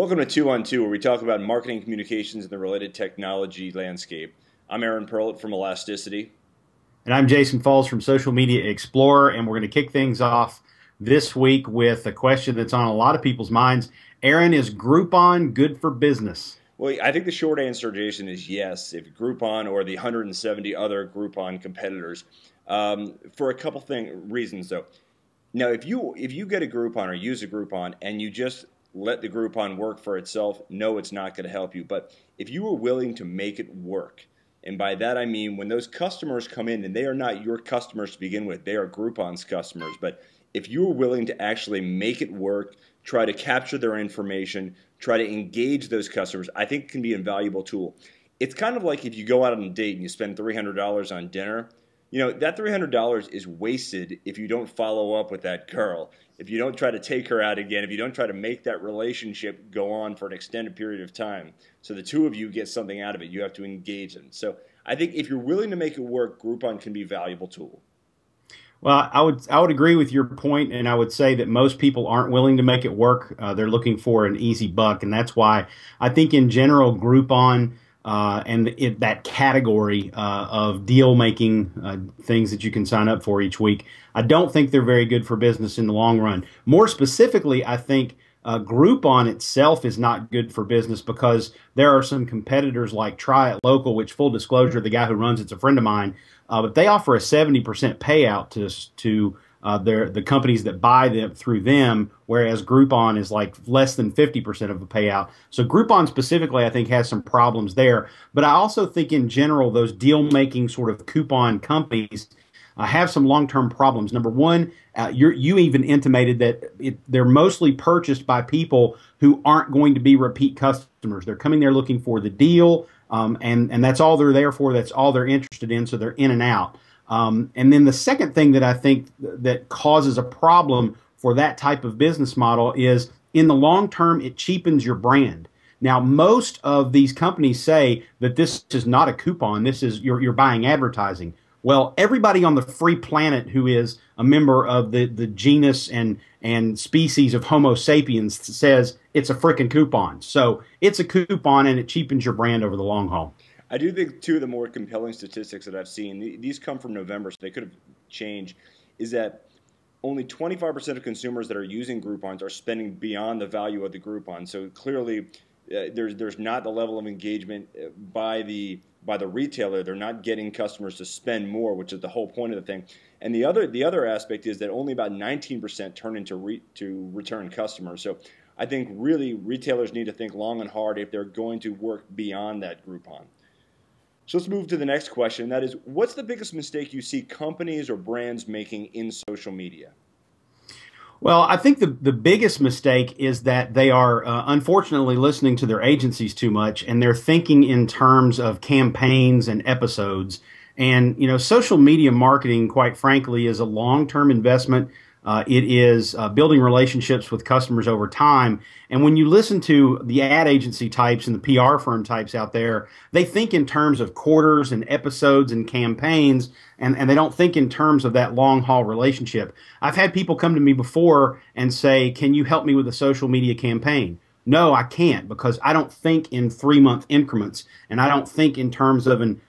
Welcome to Two on Two, where we talk about marketing communications and the related technology landscape. I'm Aaron Perlett from Elasticity. And I'm Jason Falls from Social Media Explorer, and we're going to kick things off this week with a question that's on a lot of people's minds. Aaron, is Groupon good for business? Well, I think the short answer, Jason, is yes. If Groupon or the 170 other Groupon competitors, for a couple reasons though. Now, if you get a Groupon or use a Groupon and you just let the Groupon work for itself, no, it's not going to help you. But if you are willing to make it work, and by that I mean when those customers come in, and they are not your customers to begin with, they are Groupon's customers. But if you are willing to actually make it work, try to capture their information, try to engage those customers, I think it can be a valuable tool. It's kind of like if you go out on a date and you spend $300 on dinner. You know, that $300 is wasted if you don't follow up with that girl, if you don't try to take her out again, if you don't try to make that relationship go on for an extended period of time. So the two of you get something out of it. You have to engage them. So I think if you're willing to make it work, Groupon can be a valuable tool. Well, I would agree with your point, and I would say that most people aren't willing to make it work. They're looking for an easy buck, and that's why I think in general Groupon that category of deal making things that you can sign up for each week, I don't think they're very good for business in the long run. More specifically, I think Groupon itself is not good for business because there are some competitors like Try It Local, which, full disclosure, the guy who runs it's a friend of mine, but they offer a 70% payout to the companies that buy them through them, whereas Groupon is like less than 50% of a payout. So Groupon specifically, I think, has some problems there. But I also think in general, those deal-making sort of coupon companies have some long-term problems. Number one, you even intimated that they're mostly purchased by people who aren't going to be repeat customers. They're coming there looking for the deal, and that's all they're there for. That's all they're interested in, so they're in and out. And then the second thing that I think that causes a problem for that type of business model is in the long term, it cheapens your brand. Now, most of these companies say that this is not a coupon. This is you're buying advertising. Well, everybody on the free planet who is a member of the genus and species of Homo sapiens says it's a frickin' coupon. So it's a coupon and it cheapens your brand over the long haul. I do think two of the more compelling statistics that I've seen, these come from November, so they could have changed, is that only 25% of consumers that are using Groupons are spending beyond the value of the Groupon. So clearly, there's not the level of engagement by the retailer. They're not getting customers to spend more, which is the whole point of the thing. And the other aspect is that only about 19% turn into return customers. So I think really retailers need to think long and hard if they're going to work beyond that Groupon. So let's move to the next question. That is, what's the biggest mistake you see companies or brands making in social media? Well, I think the biggest mistake is that they are unfortunately listening to their agencies too much, and they're thinking in terms of campaigns and episodes. And, you know, social media marketing, quite frankly, is a long-term investment. It is building relationships with customers over time. And when you listen to the ad agency types and the PR firm types out there, they think in terms of quarters and episodes and campaigns, and they don't think in terms of that long haul relationship. I've had people come to me before and say, can you help me with a social media campaign? No, I can't, because I don't think in 3-month increments, and I don't think in terms of an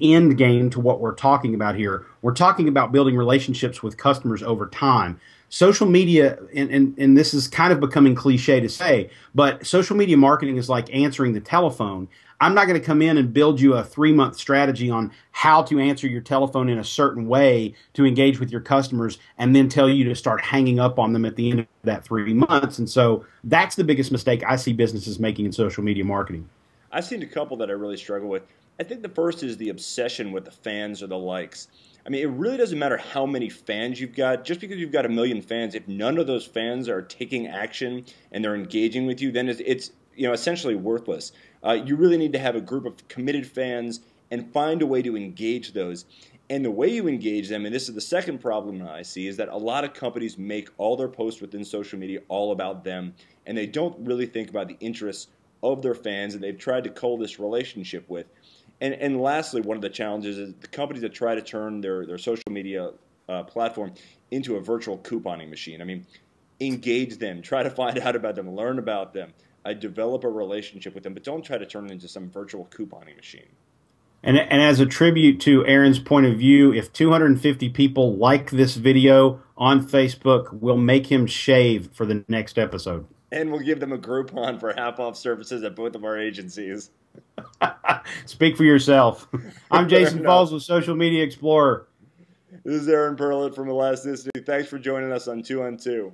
end game to what we're talking about here. We're talking about building relationships with customers over time. Social media, and this is kind of becoming cliche to say, but social media marketing is like answering the telephone. I'm not going to come in and build you a 3-month strategy on how to answer your telephone in a certain way to engage with your customers and then tell you to start hanging up on them at the end of that 3 months. And so that's the biggest mistake I see businesses making in social media marketing. I've seen a couple that I really struggle with. I think the first is the obsession with the fans or the likes. I mean, it really doesn't matter how many fans you've got. Just because you've got 1 million fans, if none of those fans are taking action and they're engaging with you, then it's essentially worthless. You really need to have a group of committed fans and find a way to engage those. And the way you engage them, and this is the second problem that I see, is that a lot of companies make all their posts within social media all about them, and they don't really think about the interests of their fans that they've tried to cull this relationship with. And lastly, one of the challenges is the companies that try to turn their social media platform into a virtual couponing machine. I mean, engage them, try to find out about them, learn about them. develop a relationship with them, but don't try to turn it into some virtual couponing machine. And as a tribute to Aaron's point of view, if 250 people like this video on Facebook, we'll make him shave for the next episode. And we'll give them a Groupon for half-off services at both of our agencies. Speak for yourself. I'm Jason Falls with Social Media Explorer. This is Aaron Perlett from Elasticity. Thanks for joining us on 2 on 2.